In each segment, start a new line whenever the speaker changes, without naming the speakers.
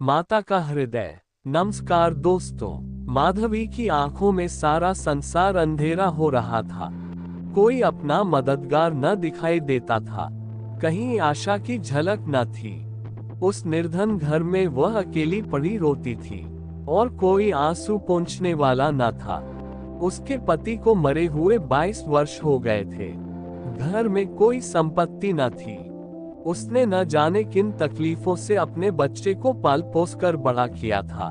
माता का हृदय। नमस्कार दोस्तों, माधवी की आंखों में सारा संसार अंधेरा हो रहा था। कोई अपना मददगार न दिखाई देता था, कहीं आशा की झलक न थी। उस निर्धन घर में वह अकेली पड़ी रोती थी और कोई आंसू पोंछने वाला न था। उसके पति को मरे हुए 22 वर्ष हो गए थे। घर में कोई संपत्ति न थी। उसने न जाने किन तकलीफों से अपने बच्चे को पाल पोस कर बड़ा किया था।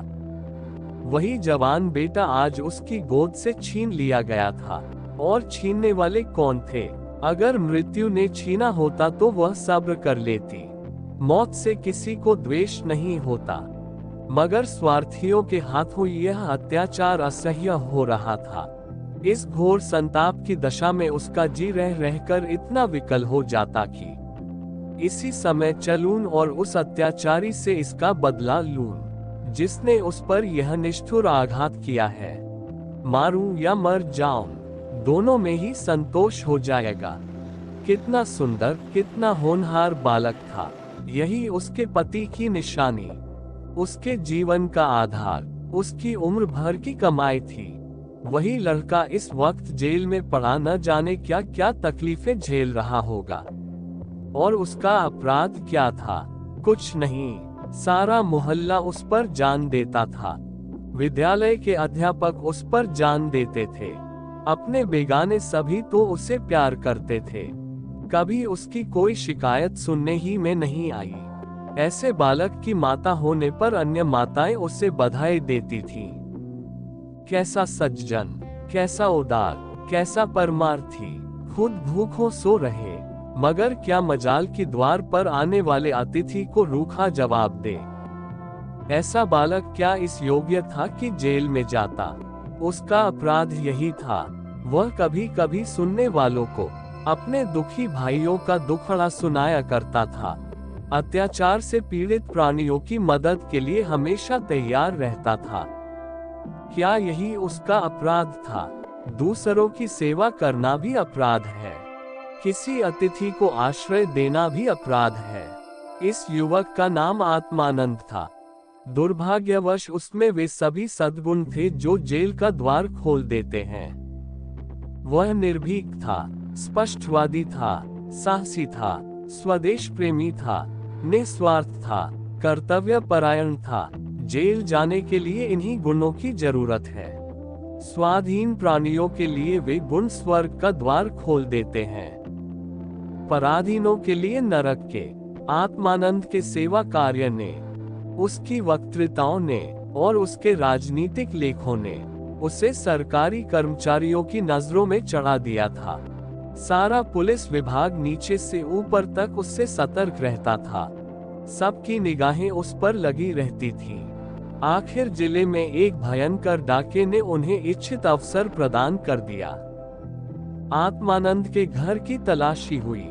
वही जवान बेटा आज उसकी गोद से छीन लिया गया था। और छीनने वाले कौन थे? अगर मृत्यु ने छीना होता तो वह सब्र कर लेती। मौत से किसी को द्वेष नहीं होता, मगर स्वार्थियों के हाथों यह अत्याचार असह्य हो रहा था। इस घोर संताप की दशा में उसका जी रह रहकर इतना विकल हो जाता कि इसी समय चलूं और उस अत्याचारी से इसका बदला लूं, जिसने उस पर यह निष्ठुर आघात किया है। मारूं या मर जाऊं, दोनों में ही संतोष हो जाएगा। कितना सुंदर, कितना होनहार बालक था। यही उसके पति की निशानी, उसके जीवन का आधार, उसकी उम्र भर की कमाई थी। वही लड़का इस वक्त जेल में पड़ा न जाने क्या क्या तकलीफें झेल रहा होगा। और उसका अपराध क्या था? कुछ नहीं। सारा मोहल्ला उस पर जान देता था। विद्यालय के अध्यापक उस पर जान देते थे। अपने बेगाने सभी तो उसे प्यार करते थे। कभी उसकी कोई शिकायत सुनने ही में नहीं आई। ऐसे बालक की माता होने पर अन्य माताएं उसे बधाई देती थीं। कैसा सज्जन, कैसा उदार, कैसा परमार्थी। खुद भूखों सो रहे, मगर क्या मजाल कि द्वार पर आने वाले अतिथि को रूखा जवाब दे। ऐसा बालक क्या इस योग्य था कि जेल में जाता? उसका अपराध यही था। वह कभी कभी सुनने वालों को अपने दुखी भाइयों का दुखड़ा सुनाया करता था। अत्याचार से पीड़ित प्राणियों की मदद के लिए हमेशा तैयार रहता था। क्या यही उसका अपराध था? दूसरों की सेवा करना भी अपराध है। किसी अतिथि को आश्रय देना भी अपराध है। इस युवक का नाम आत्मानंद था। दुर्भाग्यवश उसमें वे सभी सद्गुण थे जो जेल का द्वार खोल देते हैं। वह निर्भीक था, स्पष्टवादी था, साहसी था, स्वदेश प्रेमी था, निस्वार्थ था, कर्तव्य परायण था। जेल जाने के लिए इन्हीं गुणों की जरूरत है। स्वाधीन प्राणियों के लिए वे गुण स्वर्ग का द्वार खोल देते हैं, पराधीनों के लिए नरक के। आत्मानंद के सेवा कार्य ने, उसकी वक्तृताओं ने और उसके राजनीतिक लेखों ने उसे सरकारी कर्मचारियों की नजरों में चढ़ा दिया था। सारा पुलिस विभाग नीचे से ऊपर तक उससे सतर्क रहता था। सबकी निगाहें उस पर लगी रहती थीं। आखिर जिले में एक भयंकर डाके ने उन्हें इच्छित अवसर प्रदान कर दिया। आत्मानंद के घर की तलाशी हुई।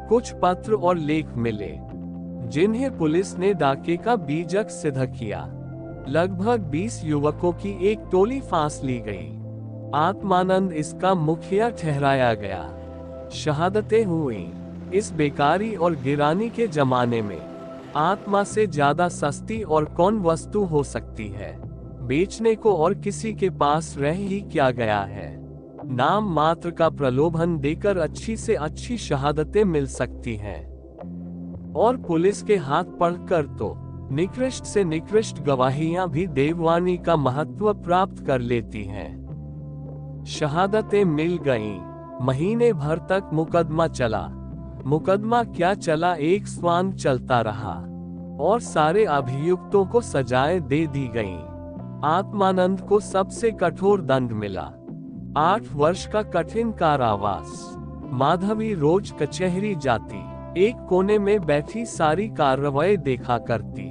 कुछ पत्र और लेख मिले, जिन्हें पुलिस ने डाके का बीजक सिद्ध किया। लगभग 20 युवकों की एक टोली फांस ली गई। आत्मानंद इसका मुखिया ठहराया गया। शहादतें हुई। इस बेकारी और गिरानी के जमाने में आत्मा से ज्यादा सस्ती और कौन वस्तु हो सकती है? बेचने को और किसी के पास रह ही क्या गया है? नाम मात्र का प्रलोभन देकर अच्छी से अच्छी शहादतें मिल सकती हैं, और पुलिस के हाथ पढ़कर तो निकृष्ट से निकृष्ट गवाहियां भी देववाणी का महत्व प्राप्त कर लेती हैं। शहादतें मिल गईं। महीने भर तक मुकदमा चला। मुकदमा क्या चला, एक स्वांग चलता रहा और सारे अभियुक्तों को सजाएं दे दी गईं। आत्मानंद को सबसे कठोर दंड मिला, 8 वर्ष का कठिन कारावास। माधवी रोज कचहरी जाती, एक कोने में बैठी सारी कार्रवाई देखा करती।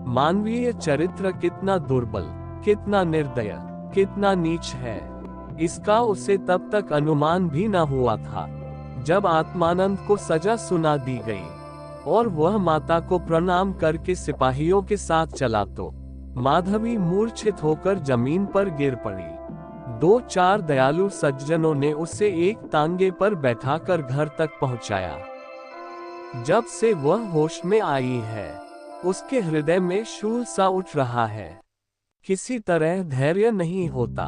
मानवीय चरित्र कितना दुर्बल, कितना निर्दय, कितना नीच है, इसका उसे तब तक अनुमान भी न हुआ था। जब आत्मानंद को सजा सुना दी गई और वह माता को प्रणाम करके सिपाहियों के साथ चला तो माधवी मूर्छित होकर जमीन पर गिर पड़ी। 2-4 दयालु सज्जनों ने उसे एक तांगे पर बैठाकर घर तक पहुंचाया। जब से वह होश में आई है, उसके हृदय में शूल सा उठ रहा है। किसी तरह धैर्य नहीं होता।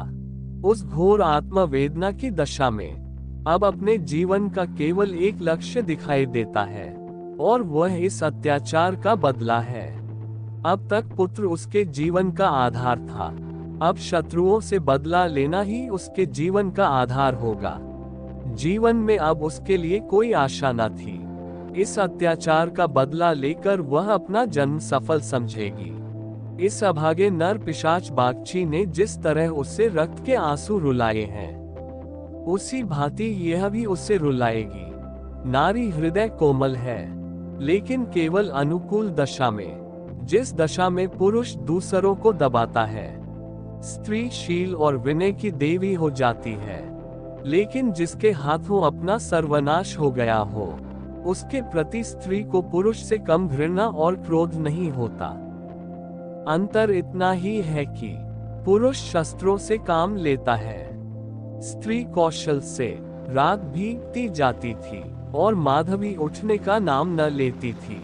उस घोर आत्मवेदना की दशा में अब अपने जीवन का केवल एक लक्ष्य दिखाई देता है, और वह इस अत्याचार का बदला है। अब तक पुत्र उसके जीवन का आधार था, अब शत्रुओं से बदला लेना ही उसके जीवन का आधार होगा। जीवन में अब उसके लिए कोई आशा न थी। इस अत्याचार का बदला लेकर वह अपना जन्म सफल समझेगी। इस अभागे नर पिशाच बागची ने जिस तरह उससे रक्त के आंसू रुलाए हैं, उसी भांति यह भी उससे रुलाएगी। नारी हृदय कोमल है, लेकिन केवल अनुकूल दशा में, जिस दशा में पुरुष दूसरों को दबाता है। स्त्री शील और विनय की देवी हो जाती है, लेकिन जिसके हाथों अपना सर्वनाश हो गया हो, उसके प्रति स्त्री को पुरुष से कम घृणा और क्रोध नहीं होता। अंतर इतना ही है कि पुरुष शस्त्रों से काम लेता है, स्त्री कौशल से। रात बीतती जाती थी और माधवी उठने का नाम न लेती थी।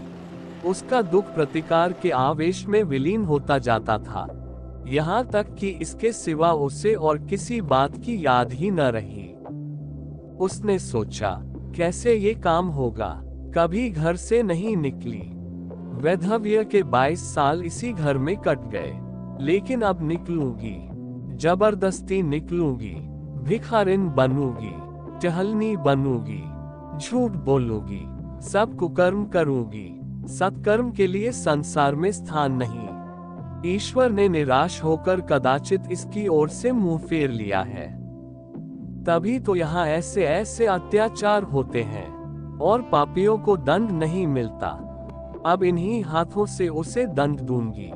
उसका दुख प्रतिकार के आवेश में विलीन होता जाता था, यहाँ तक कि इसके सिवा उसे और किसी बात की याद ही न रही। उसने सोचा, कैसे ये काम होगा। कभी घर से नहीं निकली। वैधव्य के 22 साल इसी घर में कट गए, लेकिन अब निकलूंगी, जबरदस्ती निकलूंगी, भिखारिन बनूंगी, टहलनी बनूंगी, झूठ बोलूंगी, सब कुकर्म करूंगी। सत्कर्म के लिए संसार में स्थान नहीं। ईश्वर ने निराश होकर कदाचित इसकी ओर से मुंह फेर लिया है। तभी तो यहाँ ऐसे ऐसे अत्याचार होते हैं और पापियों को दंड नहीं मिलता। अब इन्हीं हाथों से उसे दंड दूंगी।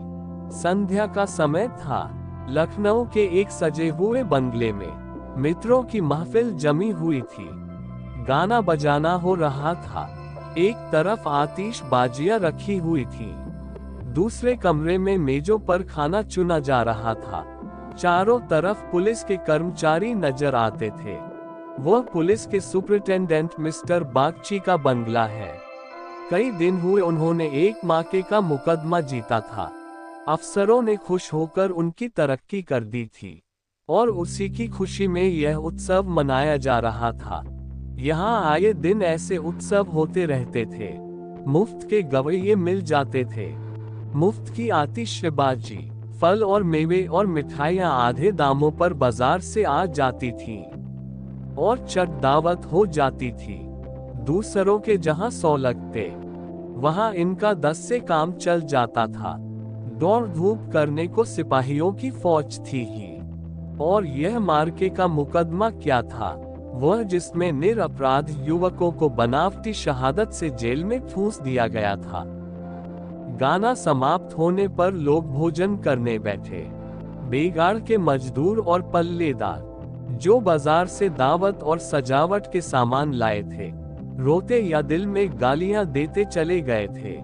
संध्या का समय था। लखनऊ के एक सजे हुए बंगले में मित्रों की महफिल जमी हुई थी। गाना बजाना हो रहा था। एक तरफ आतिशबाजियां रखी हुई थी, दूसरे कमरे में मेजों पर खाना चुना जा रहा था। चारों तरफ पुलिस के कर्मचारी नजर आते थे। वह पुलिस के सुपरिटेंडेंट मिस्टर बागची का बंगला है। कई दिन हुए उन्होंने एक माके का मुकदमा जीता था। अफसरों ने खुश होकर उनकी तरक्की कर दी थी, और उसी की खुशी में यह उत्सव मनाया जा रहा था। यहाँ आए दिन ऐसे उत्सव होते रहते थे। मुफ्त के गवैये मिल जाते थे, मुफ्त की आतिशबाजी, फल और मेवे और मिठाइयाँ आधे दामों पर बाजार से आ जाती थीं, और चट दावत हो जाती थी। दूसरों के जहाँ 100 लगते, वहाँ इनका 10 से काम चल जाता था। दौड़ धूप करने को सिपाहियों की फौज थी ही। और यह मार्के का मुकदमा क्या था, वह जिसमें निरपराध युवकों को बनावटी शहादत से जेल में ठूंस दिया गया था। गाना समाप्त होने पर लोग भोजन करने बैठे। बेगाड़ के मजदूर और पल्लेदार, जो बाजार से दावत और सजावट के सामान लाए थे, रोते या दिल में गालियां देते चले गए थे।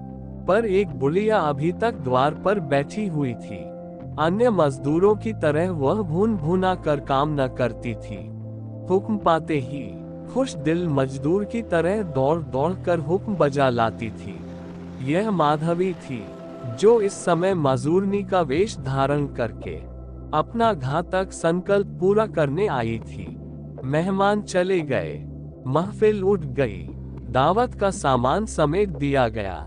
पर एक बुढ़िया अभी तक द्वार पर बैठी हुई थी। अन्य मजदूरों की तरह वह भून भूना कर काम न करती थी। हुक्म पाते ही खुश दिल मजदूर की तरह दौड़ दौड़ कर हुक्म बजा लाती थी। यह माधवी थी, जो इस समय मजूरनी का वेश धारण करके अपना घातक संकल्प पूरा करने आई थी। मेहमान चले गए, महफिल उठ गई, दावत का सामान समेट दिया गया,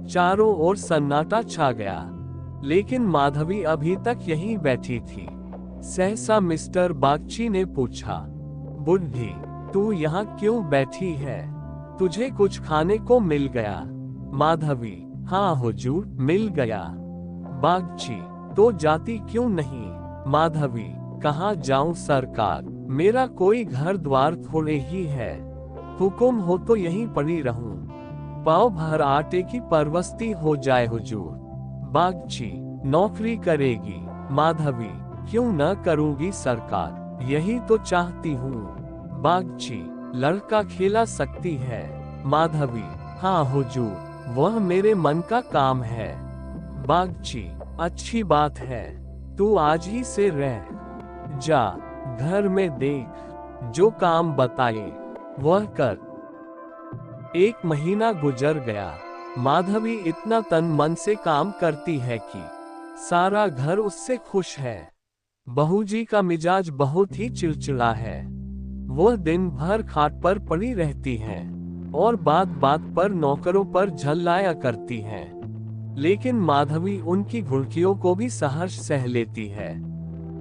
चारों ओर सन्नाटा छा गया। लेकिन माधवी अभी तक यहीं बैठी थी। सहसा मिस्टर बागची ने पूछा, बुढ़ी, तू यहाँ क्यों बैठी है? तुझे कुछ खाने को मिल गया? माधवी, हाँ हुजूर, मिल गया। बागची, तो जाती क्यों नहीं? माधवी, कहाँ जाऊं सरकार, मेरा कोई घर द्वार थोड़े ही है। हुकुम हो तो यहीं पड़ी रहूं। पाव भर आटे की परवस्ती हो जाए हुजूर। बागची, नौकरी करेगी? माधवी, क्यों न करूंगी सरकार, यही तो चाहती हूँ। बागची, लड़का खेला सकती है? माधवी, हाँ हुजूर, वह मेरे मन का काम है। बागची, अच्छी बात है, तू आज ही से रह जा, घर में देख, जो काम बताए वह कर। 1 महीना गुजर गया। माधवी इतना तन मन से काम करती है कि सारा घर उससे खुश है। बहूजी का मिजाज बहुत ही चिड़चिड़ा है। वह दिन भर खाट पर पड़ी रहती हैं और बात बात पर नौकरों पर झल्लाया करती हैं। लेकिन माधवी उनकी घुड़कियों को भी सहर्ष सह लेती है।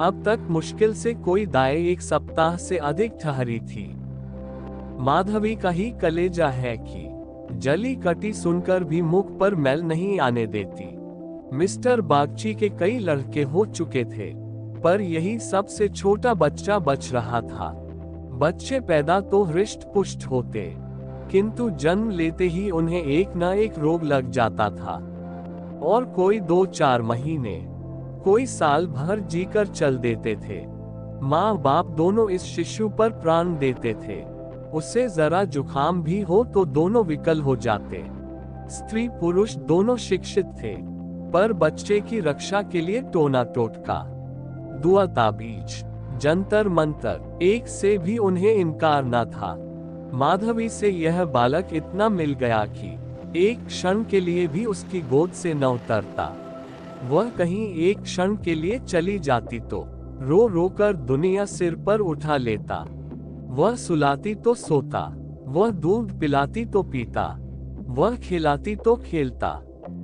अब तक मुश्किल से कोई दाई 1 सप्ताह से अधिक ठहरी थी। माधवी का ही कलेजा है कि जली कटी सुनकर भी मुख पर मैल नहीं आने देती। मिस्टर बागची के कई लड़के हो चुके थे, पर यही सबसे छोटा बच्चा बच रहा था। बच्चे पैदा तो हृष्ट पुष्ट होते, किंतु जन्म लेते ही उन्हें एक न एक रोग लग जाता था और कोई 2-4 महीने, कोई साल भर जीकर चल देते थे। माँ बाप दोनों इस शिशु पर प्राण देते थे। उसे जरा जुखाम भी हो तो दोनों विकल हो जाते। स्त्री पुरुष दोनों शिक्षित थे, पर बच्चे की रक्षा के लिए टोना टोटका, दुआ ताबीज, जंतर मंतर, एक से भी उन्हें इनकार न था। माधवी से यह बालक इतना मिल गया कि एक क्षण के लिए भी उसकी गोद से न उतरता। वह कहीं एक क्षण के लिए चली जाती तो रो रो कर दुनिया सिर पर उठा लेता। वह सुलाती तो सोता, वह दूध पिलाती तो पीता, वह खिलाती तो खेलता।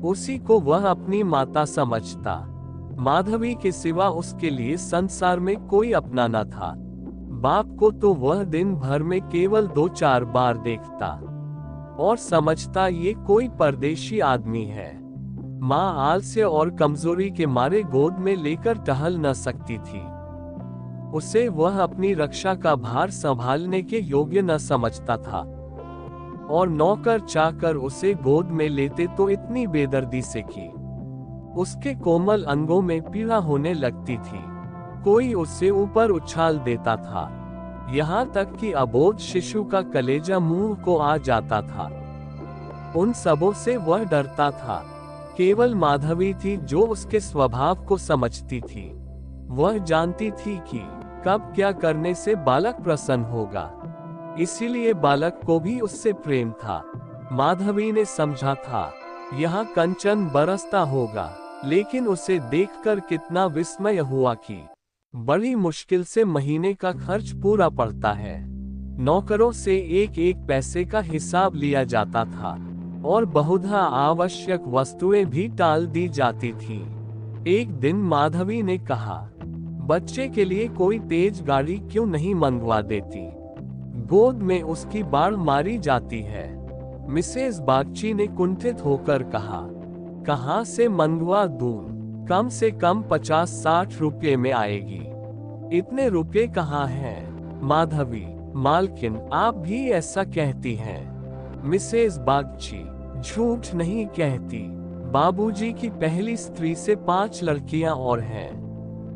उसी को वह अपनी माता समझता। माधवी के सिवा उसके लिए संसार में कोई अपना न था। बाप को तो वह दिन भर में केवल 2-4 बार देखता और समझता ये कोई परदेशी आदमी है। माँ आलस्य और कमजोरी के मारे गोद में लेकर टहल न सकती थी। उसे वह अपनी रक्षा का भार संभालने के योग्य न समझता था और नौकर चाकर उसे गोद में लेते तो इतनी बेदर्दी से कि उसके कोमल अंगों में पीड़ा होने लगती थी। कोई उससे ऊपर उछाल देता था, यहाँ तक कि अबोध शिशु का कलेजा मुंह को आ जाता था। उन सबों से वह डरता था। केवल माधवी थी जो उसके स्वभाव को समझती थी। वह जानती थी कि कब क्या करने से बालक प्रसन्न होगा, इसीलिए बालक को भी उससे प्रेम था। माधवी ने समझा था यहाँ कंचन बरसता होगा, लेकिन उसे देखकर कितना विस्मय हुआ कि बड़ी मुश्किल से महीने का खर्च पूरा पड़ता है। नौकरों से एक एक पैसे का हिसाब लिया जाता था और बहुधा आवश्यक वस्तुएं भी टाल दी जाती थीं। एक दिन माधवी ने कहा, बच्चे के लिए कोई तेज गाड़ी क्यों नहीं मंगवा देती? गोद में उसकी बाढ़ मारी जाती है। मिसेस बागची ने कुंठित होकर कहा, कहाँ से मंगवा दूं? कम से कम 50-60 रुपये में आएगी। इतने रुपये कहाँ हैं? माधवी, मालकिन आप भी ऐसा कहती हैं। मिसेस बागची, झूठ नहीं कहती। बाबूजी की पहली स्त्री से 5 लड़कियां और हैं।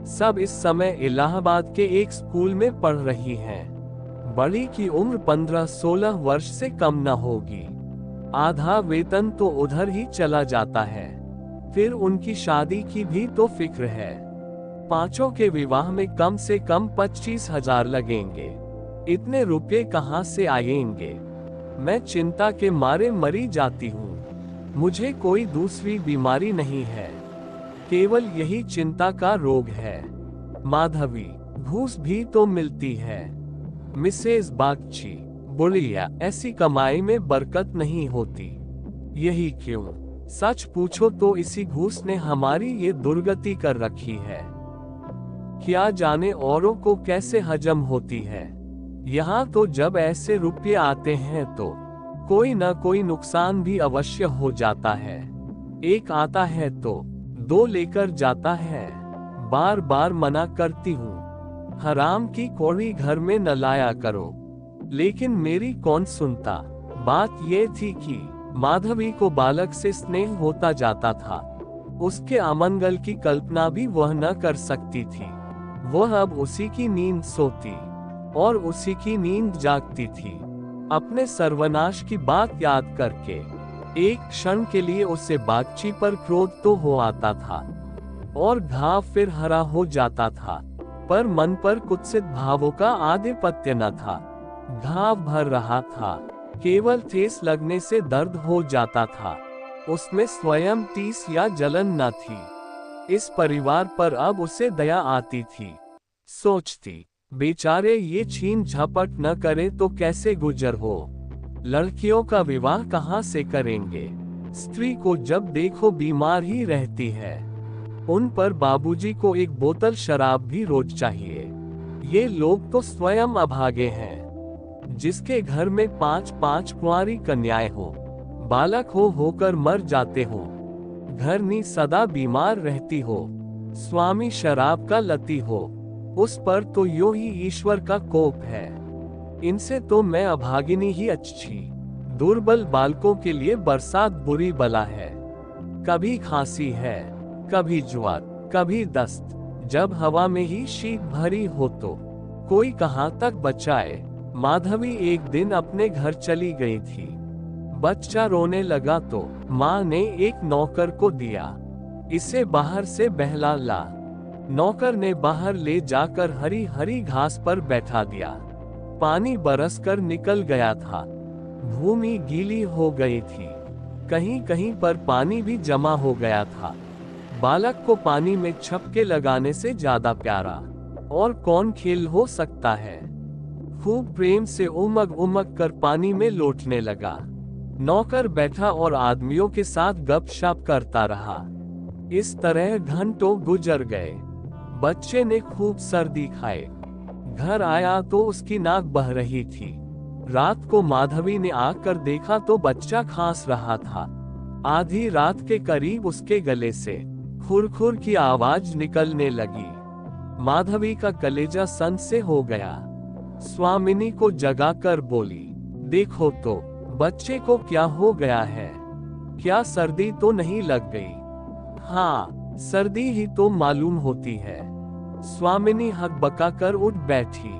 सब इस समय इलाहाबाद के एक स्कूल में पढ़ रही हैं। बड़ी की उम्र 15-16 वर्ष से कम न होगी। आधा वेतन तो उधर ही चला जाता है। फिर उनकी शादी की भी तो फिक्र है। 5 के विवाह में कम से कम 25,000 लगेंगे। इतने रुपये कहाँ से आएंगे? मैं चिंता के मारे मरी जाती हूँ। मुझे कोई दूसरी बीमारी नहीं है, केवल यही चिंता का रोग है। माधवी, घूस भी तो मिलती है। मिसेस बागची, बुढ़िया, ऐसी कमाई में बरकत नहीं होती। यही क्यों? सच पूछो तो इसी घूस ने हमारी ये दुर्गति कर रखी है। क्या जाने औरों को कैसे हजम होती है। यहाँ तो जब ऐसे रुपये आते हैं तो कोई न कोई नुकसान भी अवश्य हो जाता है। एक आता है तो 2 लेकर जाता है। बार बार मना करती हूँ, हराम की कौड़ी घर में न लाया करो, लेकिन मेरी कौन सुनता। बात ये थी कि माधवी को बालक से स्नेह होता जाता था। उसके अमंगल की कल्पना भी वह न कर सकती थी। वह अब उसी की नींद सोती और उसी की नींद जागती थी। अपने सर्वनाश की बात याद करके एक क्षण के लिए उसे बागची पर क्रोध तो हो आता था और घाव फिर हरा हो जाता था, पर मन पर कुत्सित भावों का आधिपत्य न था। घाव भर रहा था, केवल ठेस लगने से दर्द हो जाता था। उसमें स्वयं टीस या जलन न थी। इस परिवार पर अब उसे दया आती थी। सोचती, बेचारे ये छीन झपट न करे तो कैसे गुजर हो। लड़कियों का विवाह कहाँ से करेंगे। स्त्री को जब देखो बीमार ही रहती है। उन पर बाबूजी को एक बोतल शराब भी रोज चाहिए। ये लोग तो स्वयं अभागे हैं। जिसके घर में 5-5 कुंवारी कन्याएं हो, बालक होकर मर जाते हो, घरनी सदा बीमार रहती हो, स्वामी शराब का लती हो, उस पर तो यो ही ईश्वर का कोप है। इनसे तो मैं अभागिनी ही अच्छी। दुर्बल बालकों के लिए बरसात बुरी बला है। कभी खांसी है, कभी ज्वर, कभी दस्त, जब हवा में ही शीत भरी हो तो कोई कहाँ तक बचाए। माधवी एक दिन अपने घर चली गई थी। बच्चा रोने लगा तो माँ ने एक नौकर को दिया, इसे बाहर से बहला ला। नौकर ने बाहर ले जाकर हरी हरी घास पर बैठा दिया। पानी बरसकर निकल गया था। भूमि गीली हो गई थी। कहीं कहीं पर पानी भी जमा हो गया था। बालक को पानी में छपके लगाने से ज्यादा प्यारा और कौन खेल हो सकता है। खूब प्रेम से उमग उमग कर पानी में लौटने लगा। नौकर बैठा और आदमियों के साथ गपशप करता रहा। इस तरह घंटों गुजर गए। बच्चे ने खूब सर्दी खाए। घर आया तो उसकी नाक बह रही थी। रात को माधवी ने आकर देखा तो बच्चा खांस रहा था। आधी रात के करीब उसके गले से खुरखुर की आवाज निकलने लगी। माधवी का कलेजा सन से हो गया। स्वामिनी को जगाकर बोली, देखो तो बच्चे को क्या हो गया है। क्या सर्दी तो नहीं लग गई? हाँ, सर्दी ही तो मालूम होती है। स्वामिनी हकबकाकर उठ बैठी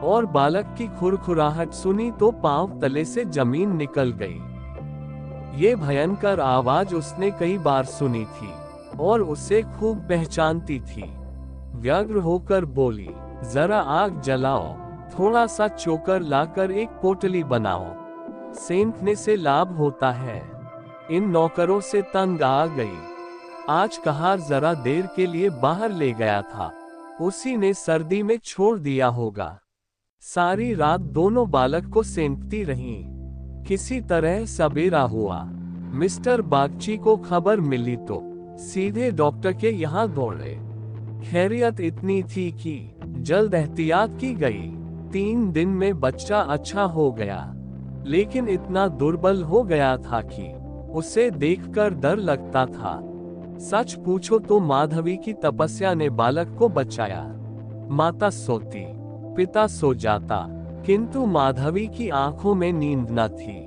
और बालक की खुरखुराहट सुनी तो पांव तले से जमीन निकल गई। ये भयंकर आवाज उसने कई बार सुनी थी और उसे खूब पहचानती थी। व्यग्र होकर बोली, जरा आग जलाओ, थोड़ा सा चोकर लाकर एक पोटली बनाओ, सेंकने से लाभ होता है। इन नौकरों से तंग आ गई। आज कहार जरा देर के लिए बाहर ले गया था, उसी ने सर्दी में छोड़ दिया होगा। सारी रात दोनों बालक को सेंकती रहीं। किसी तरह सवेरा हुआ। मिस्टर बागची को खबर मिली तो सीधे डॉक्टर के यहाँ दौड़े। खैरियत इतनी थी कि जल्द एहतियात की गई। 3 दिन में बच्चा अच्छा हो गया, लेकिन इतना दुर्बल हो गया था कि उसे देखकर डर लगता था। सच पूछो तो माधवी की तपस्या ने बालक को बचाया। माता सोती, पिता सो जाता, किंतु माधवी की आंखों में नींद न थी।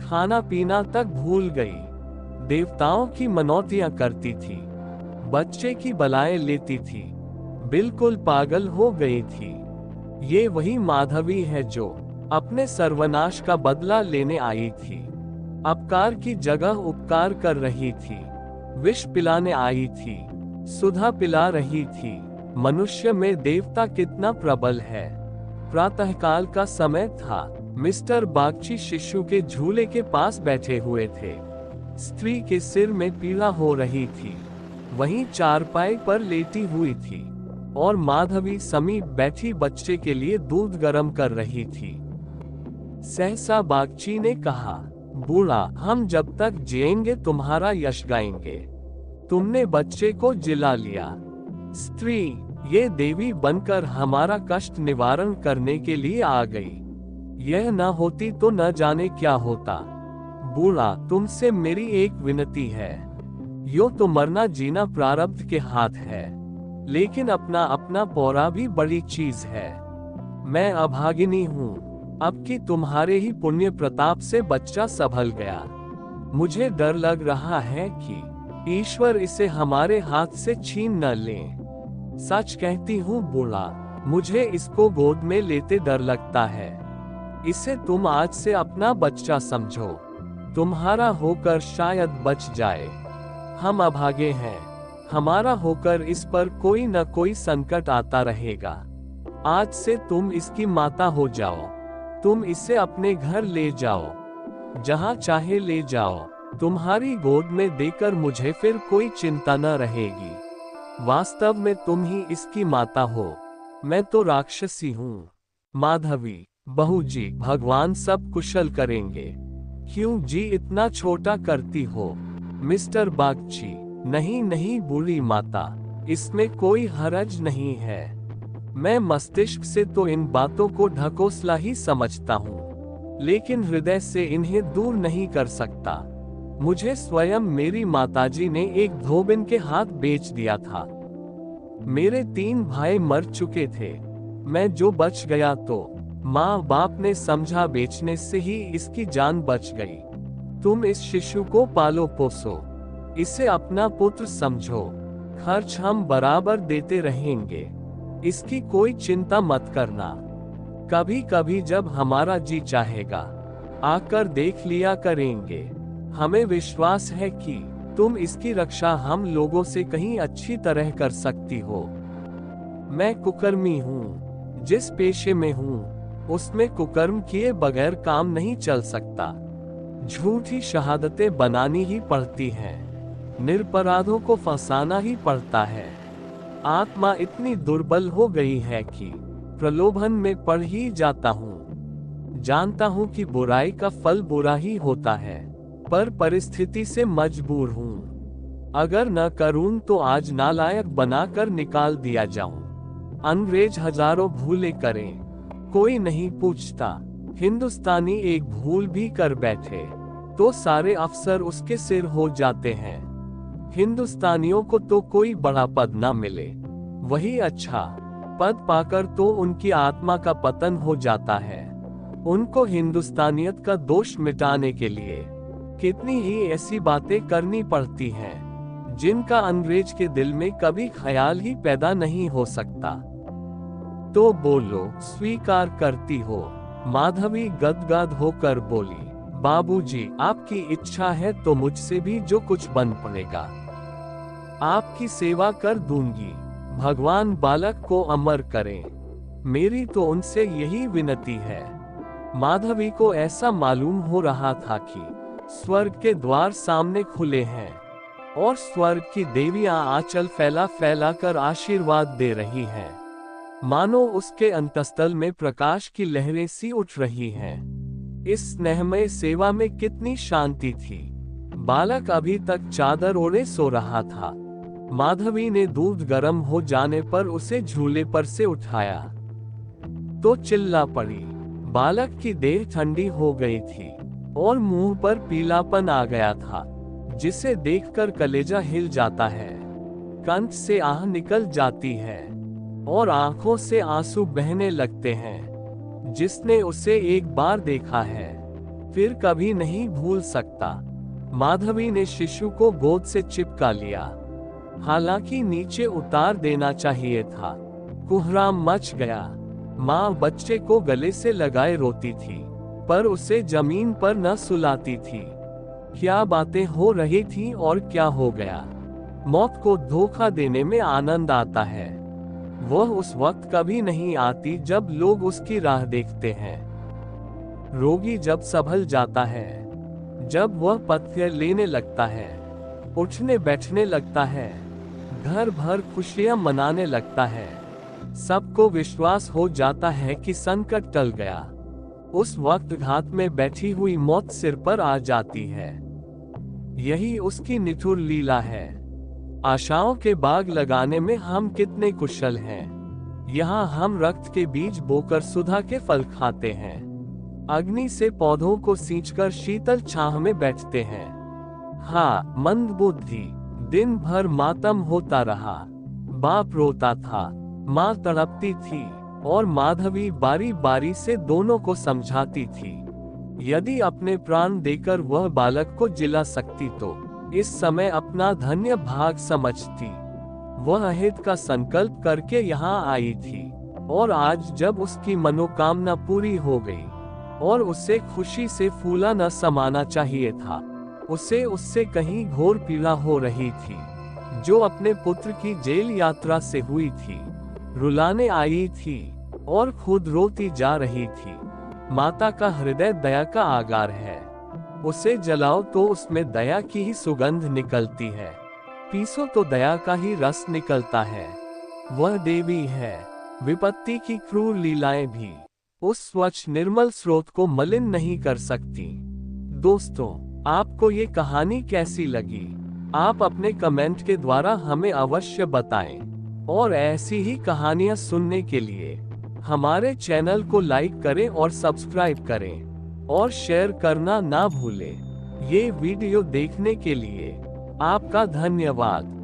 खाना पीना तक भूल गई। देवताओं की मनौतियां करती थी, बच्चे की बलाएं लेती थी, बिल्कुल पागल हो गई थी। ये वही माधवी है जो अपने सर्वनाश का बदला लेने आई थी। अपकार की जगह उपकार कर रही थी। विष पिलाने आई थी, सुधा पिला रही थी। मनुष्य में देवता कितना प्रबल है। प्रातःकाल का समय था। मिस्टर बागची शिशु के झूले के पास बैठे हुए थे। स्त्री के सिर में पीड़ा हो रही थी, वहीं चारपाई पर लेटी हुई थी और माधवी समीप बैठी बच्चे के लिए दूध गर्म कर रही थी। सहसा बागची ने कहा, बूढ़ा, हम जब तक जिएंगे तुम्हारा यश गाएंगे। तुमने बच्चे को जिला लिया। स्त्री ये देवी बनकर हमारा कष्ट निवारण करने के लिए आ गई। यह न होती तो न जाने क्या होता। बूढ़ा, तुमसे मेरी एक विनती है। यो तो मरना जीना प्रारब्ध के हाथ है, लेकिन अपना अपना पौरा भी बड़ी चीज है। मैं अभागिनी हूँ। अब कि तुम्हारे ही पुण्य प्रताप से बच्चा संभल गया। मुझे डर लग रहा है कि ईश्वर इसे हमारे हाथ से छीन न ले। सच कहती हूँ बूढ़ा, मुझे इसको गोद में लेते डर लगता है। इसे तुम आज से अपना बच्चा समझो। तुम्हारा होकर शायद बच जाए। हम अभागे हैं, हमारा होकर इस पर कोई न कोई संकट आता रहेगा। आज से तुम इसकी माता हो जाओ। तुम इसे अपने घर ले जाओ, जहाँ चाहे ले जाओ। तुम्हारी गोद में देकर मुझे फिर कोई चिंता न रहेगी। वास्तव में तुम ही इसकी माता हो, मैं तो राक्षसी हूँ। माधवी, बहू जी, भगवान सब कुशल करेंगे। क्यों जी इतना छोटा करती हो? मिस्टर बागची, नहीं नहीं बूढ़ी माता, इसमें कोई हरज नहीं है। मैं मस्तिष्क से तो इन बातों को ढकोसला ही समझता हूँ, लेकिन हृदय से इन्हें दूर नहीं कर सकता। मुझे स्वयं मेरी माताजी ने एक धोबिन के हाथ बेच दिया था। मेरे 3 भाई मर चुके थे, मैं जो बच गया तो माँ बाप ने समझा बेचने से ही इसकी जान बच गई। तुम इस शिशु को पालो पोसो, इसे अपना पुत्र समझो, खर्च हम बराबर देते रहेंगे, इसकी कोई चिंता मत करना। कभी कभी जब हमारा जी चाहेगा आकर देख लिया करेंगे। हमें विश्वास है कि तुम इसकी रक्षा हम लोगों से कहीं अच्छी तरह कर सकती हो। मैं कुकर्मी हूँ, जिस पेशे में हूँ उसमें कुकर्म किए बगैर काम नहीं चल सकता। झूठी शहादतें बनानी ही पड़ती हैं, निरपराधों को फंसाना ही पड़ता है। आत्मा इतनी दुर्बल हो गई है कि प्रलोभन में पड़ ही जाता हूँ। जानता हूँ कि बुराई का फल बुरा ही होता है, पर परिस्थिति से मजबूर हूँ। अगर न करूँ तो आज नालायक बनाकर निकाल दिया जाऊं। अंग्रेज हजारों भूले करें, कोई नहीं पूछता। हिंदुस्तानी एक भूल भी कर बैठे तो सारे अफसर उसके सिर हो जाते हैं। हिंदुस्तानियों को तो कोई बड़ा पद ना मिले, वही अच्छा। पद पाकर तो उनकी आत्मा का पतन हो जाता है। उनको हिंदुस्तानियत का दोष मिटाने के लिए कितनी ही ऐसी बातें करनी पड़ती हैं, जिनका अंग्रेज के दिल में कभी ख्याल ही पैदा नहीं हो सकता। तो बोलो, स्वीकार करती हो? माधवी गदगद होकर बोली, बाबूजी, आपकी इच्छा है तो मुझसे भी जो कुछ बन पड़ेगा आपकी सेवा कर दूंगी। भगवान बालक को अमर करें, मेरी तो उनसे यही विनती है। माधवी को ऐसा मालूम हो रहा था कि स्वर्ग के द्वार सामने खुले हैं और स्वर्ग की देवियां आंचल फैला फैला कर आशीर्वाद दे रही हैं। मानो उसके अंतस्तल में प्रकाश की लहरें सी उठ रही हैं। इस स्नेहमय सेवा में कितनी शांति थी। बालक अभी तक चादर ओढ़े सो रहा था। माधवी ने दूध गर्म हो जाने पर उसे झूले पर से उठाया तो चिल्ला पड़ी। बालक की देह ठंडी हो गई थी और मुंह पर पीलापन आ गया था, जिसे देखकर कलेजा हिल जाता है, कंठ से आह निकल जाती है और आंखों से आंसू बहने लगते हैं। जिसने उसे एक बार देखा है फिर कभी नहीं भूल सकता। माधवी ने शिशु को गोद से चिपका लिया, हालांकि नीचे उतार देना चाहिए था। कोहराम मच गया। माँ बच्चे को गले से लगाए रोती थी, पर उसे जमीन पर न सुलाती थी। क्या बातें हो रही थी और क्या हो गया। मौत को धोखा देने में आनंद आता है। वह उस वक्त कभी नहीं आती जब लोग उसकी राह देखते हैं। रोगी जब संभल जाता है, जब वह पथ्य लेने लगता है, उठने बैठने लगता है, घर भर खुशियां मनाने लगता है, सबको विश्वास हो जाता है कि संकट टल गया। उस वक्त घात में बैठी हुई मौत सिर पर आ जाती है। यही उसकी निठुर लीला है। आशाओं के बाग लगाने में हम कितने कुशल हैं। यहाँ हम रक्त के बीज बोकर सुधा के फल खाते हैं, अग्नि से पौधों को सींचकर शीतल छाह में बैठते हैं। हाँ, मंदबुद्धि दिन भर मातम होता रहा। बाप रोता था, माँ तड़पती थी और माधवी बारी बारी से दोनों को समझाती थी। यदि अपने प्राण देकर वह बालक को जिला सकती तो इस समय अपना धन्य भाग समझती। वह अहित का संकल्प करके यहाँ आई थी और आज जब उसकी मनोकामना पूरी हो गई और उसे खुशी से फूला न समाना चाहिए था, उसे उससे कहीं घोर पीड़ा हो रही थी, जो अपने पुत्र की जेल यात्रा से हुई थी। रुलाने आई थी और खुद रोती जा रही थी। माता का हृदय दया का आगार है। उसे जलाओ तो उसमें दया की ही सुगंध निकलती है, पीसो तो दया का ही रस निकलता है। वह देवी है। विपत्ति की क्रूर लीलाएं भी उस स्वच्छ निर्मल स्रोत को मलिन नहीं कर सकती। दोस्तों, आपको ये कहानी कैसी लगी? आप अपने कमेंट के द्वारा हमें अवश्य बताएं। और ऐसी ही कहानियां सुनने के लिए हमारे चैनल को लाइक करें और सब्सक्राइब करें और शेयर करना ना भूलें। ये वीडियो देखने के लिए आपका धन्यवाद।